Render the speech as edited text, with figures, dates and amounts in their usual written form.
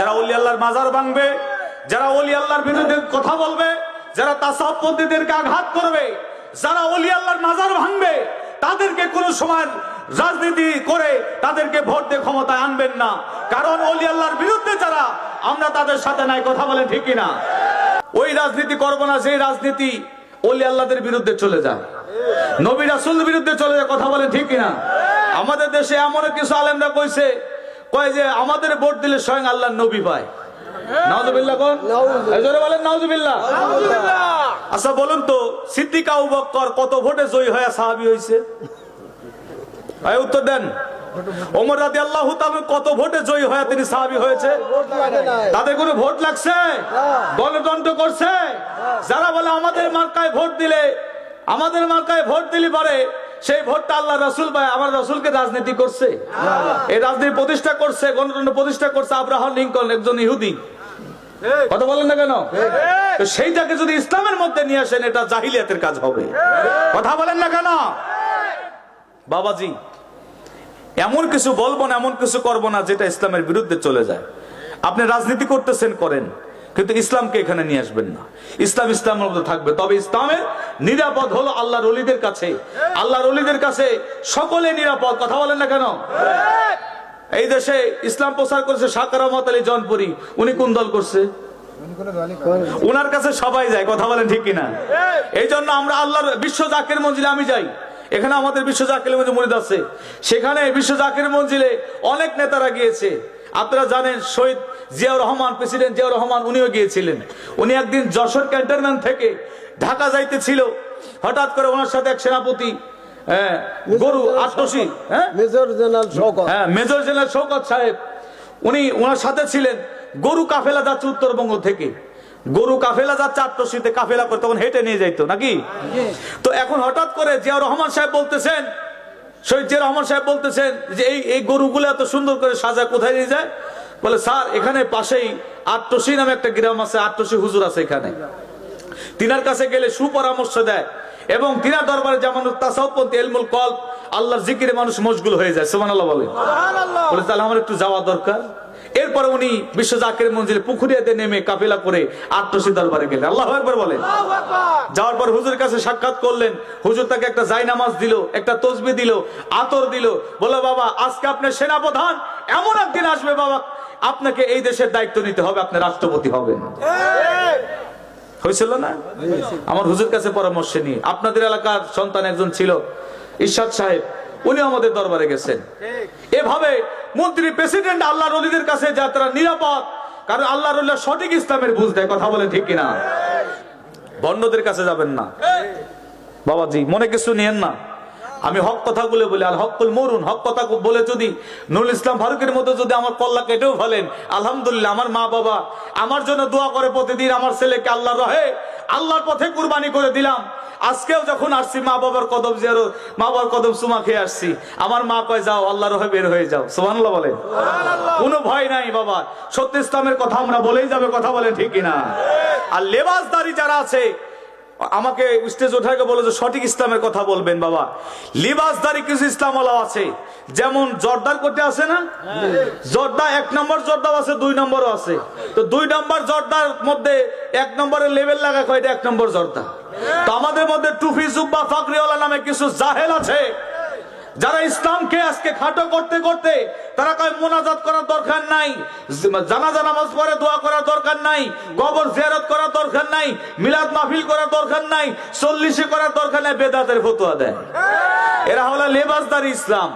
যারা ওলি আল্লাহর মাজার ভাঙবে, যারা ওলি আল্লাহর বিরুদ্ধে কথা বলবে, যারা তাসাউফপন্থীদেরকে আঘাত করবে, যারা ওলি আল্লাহর মাজার ভাঙবে, তাদেরকে কোনো সময় রাজনীতি করে তাদেরকে ভোট দিয়ে ক্ষমতায় আনবেন না। কারণ ওলি আল্লাহর বিরুদ্ধে যারা, আমরা তাদের সাথে নাই। কথা বলেন ঠিক কিনা? ওই রাজনীতি করবো না যে রাজনীতি ওলি আল্লাহদের বিরুদ্ধে চলে যায়, নবী রাসূলের বিরুদ্ধে চলে যায়। কথা বলেন ঠিক কিনা? আমাদের দেশে এমন কিছু আলেমরা কইছে, কয় যে আমাদের ভোট দিলে স্বয়ং আল্লাহর নবী পায়। নাউজুবিল্লাহ কোন? জোরে বলেন নাউজুবিল্লাহ। আচ্ছা বলুন তো, সিদ্দিক আবু বকর কত ভোটে জয়ী হয়ে সাহাবী হয়েছে? উত্তর দেন। ওমর রাদিয়াল্লাহু তাআলা কত ভোটে জয়ী হয়ে তিনি সাহাবী হয়েছে? তাদের কোনো ভোট লাগছে? গণতন্ত্র করছে? যারা বলে আমাদের মার্কায় ভোট দিলে, আমাদের মার্কায় ভোট দিলে পারে, সেই ভোটটা আল্লাহ রাসূল পায়। আমার রাসূলকে রাজনীতি করছে, এই রাজনীতি প্রতিষ্ঠা করছে, গণতন্ত্র প্রতিষ্ঠা করছে আব্রাহাম লিঙ্কন, একজন ইহুদি। কথা বলেন না কেন? তো সেইটাকে যদি ইসলামের মধ্যে নিয়ে আসেন, এটা জাহিলিয়াতের কাজ হবে। কথা বলেন না কেন? বাবাজি, এমন কিছু বলবো না, এমন কিছু করবো না যেটা ইসলামের বিরুদ্ধে চলে যায়। আপনি রাজনীতি করতেছেন করেন, কিন্তু ইসলামকে এখানে নিয়ে আসবেন না। ইসলাম ইসলামের মধ্যে থাকবে। তবে ইসলামের নিরাপদ হলো আল্লাহর ওলিদের কাছে। আল্লাহর ওলিদের কাছে সকলে নিরাপদ। কথা বলেন না কেন? এই দেশে ইসলাম প্রচার করেছে শাহ কারামত আলী জনপুরি, উনি কোন দল করছে? উনার কাছে সবাই যায়। কথা বলেন ঠিক কিনা? এই জন্য আমরা আল্লাহর বিশ্ব জাকির মঞ্জিলে আমি যাই। এখানে আমাদের বিশ্ব জাকির মঞ্জিল মুরিদ আছে, সেখানে বিশ্ব জাকির মঞ্জিলে অনেক নেতারা গিয়েছে। আপনারা জানেন শহীদ জিয়াউর রহমান, প্রেসিডেন্ট জিয়াউর রহমান, উনিও গিয়েছিলেন। উনি একদিন যশোর ক্যান্টনমেন্ট থেকে ঢাকা যাইতেছিল, হঠাৎ করে ওনার সাথে এক সেনাপতি গরু আটশি, মেজর জেনারেল শওকত সাহেব, উনি ওনার সাথে ছিলেন। গরু কাফেলা যাচ্ছে উত্তরবঙ্গ থেকে, গরু কাফেলা যাচ্ছে আটশিতে, কাফেলা করে তখন হেঁটে নিয়ে যাইতো নাকি? তো এখন হঠাৎ করে জিয়াউর রহমান সাহেব বলতেছেন, শহীদ জিয়াউর রহমান সাহেব বলতেছেন যে এই গরুগুলো এত সুন্দর করে সাজায় কোথায় নিয়ে যায়? বলে স্যার এখানে পাশেই আটশি নামে একটা গ্রাম আছে, আটশি হুজুর আছে এখানে, তিনার কাছে গেলে সুপরামর্শ দেয় এবং তিনার দরবারে যেমন তাসাউফপন্থী ইলমুল কলব, আল্লাহর জিকিরে মানুষ মশগুল হয়ে যায়। সুবহানাল্লাহ বলে। বলে তাহলে আমার একটু যাওয়া দরকার। এরপরে উনি বিশ্ব জাকির মঞ্জিলে পুকুরিয়াতে নেমে কাফেলা করে আটশি দরবারে গেলেন। আল্লাহু আকবার বলেন। যাওয়ার পর হুজুরের কাছে সাক্ষাৎ করলেন। হুজুর তাকে একটা জায়নামাজ দিল, একটা তসবিহ দিল, আতর দিল। বলে বাবা আজকে আপনি সেনাপ্রধান, এমন একদিন আসবে বাবা আপনাকে এই দেশের দায়িত্ব নিতে হবে, আপনি রাষ্ট্রপতি হবেন। হয়েছিল না? আমার হুজুর কাছে পরামর্শ নিয়ে আপনাদের এলাকার সন্তান একজন ছিল ইরশাদ সাহেব, উনি আমাদের দরবারে গেছেন। এভাবে মন্ত্রী প্রেসিডেন্ট আল্লাহর ওলিদের কাছে যাত্রা নিরাপদ, কারণ আল্লাহর ওলিরা সঠিক ইসলামের বুঝ দেয়। কথা বলে ঠিক কিনা? ভণ্ডদের কাছে যাবেন না বাবাজি, মনে কিছু নিয়েন না। আমি হক কথাগুলো বলি, আল হকুল মরুন, হক কথা বলে যদি নুরুল ইসলাম ফারুকের মতো যদি আমার কল্লা কেটেও ফেলেন, আলহামদুলিল্লাহ। আমার মা বাবা আমার জন্য দোয়া করে প্রতিদিন, আমার ছেলেকে আল্লাহর রহে আল্লাহর পথে কুরবানি করে দিলাম। আজকেও যখন আসছি মা বাবার কদম জিয়ারত, মা বাবার কদম চুমা খেয়ে আসছি, আমার মা কয় যাও আল্লাহর রহে বের হয়ে যাও। সুবহানাল্লাহ বলেন। কোনো ভয় নাই বাবা, সত্য ইসলামের কথা আমরা বলেই যাবে। কথা বলেন ঠিক কিনা? আর লেবাসদারি যারা আছে, আমাকে স্টেজ ওঠাকে বলে যে সঠিক ইসলামের কথা বলবেন। বাবা লিবাসদারি কিছু ইসলাম ওয়ালা আছে, যেমন জর্দার করতে আছে না, জর্দা 1 নম্বর জর্দাও আছে, 2 নম্বরও আছে। তো 2 নম্বর জর্দার মধ্যে 1 নম্বরের লেবেল লাগা কয়টা 1 নম্বর জর্দা। তো আমাদের মধ্যে টুপি জুব্বা ফাকরিওয়ালা নামে কিছু জাহেল আছে, যারা ইসলামকে আজকে খাটো করতে করতে তারা কয় মোনাজাত করার দরকার নাই, জানাজা নামাজ পড়ে দোয়া করার দরকার নাই, কবর জিয়ারত করার দরকার নাই, মিলাদ মাহফিল করার দরকার নাই, 40 করার দরকার নাই, বেদাতের ফতোয়া দেয়। এরা হলো লেবাসদারি ইসলাম।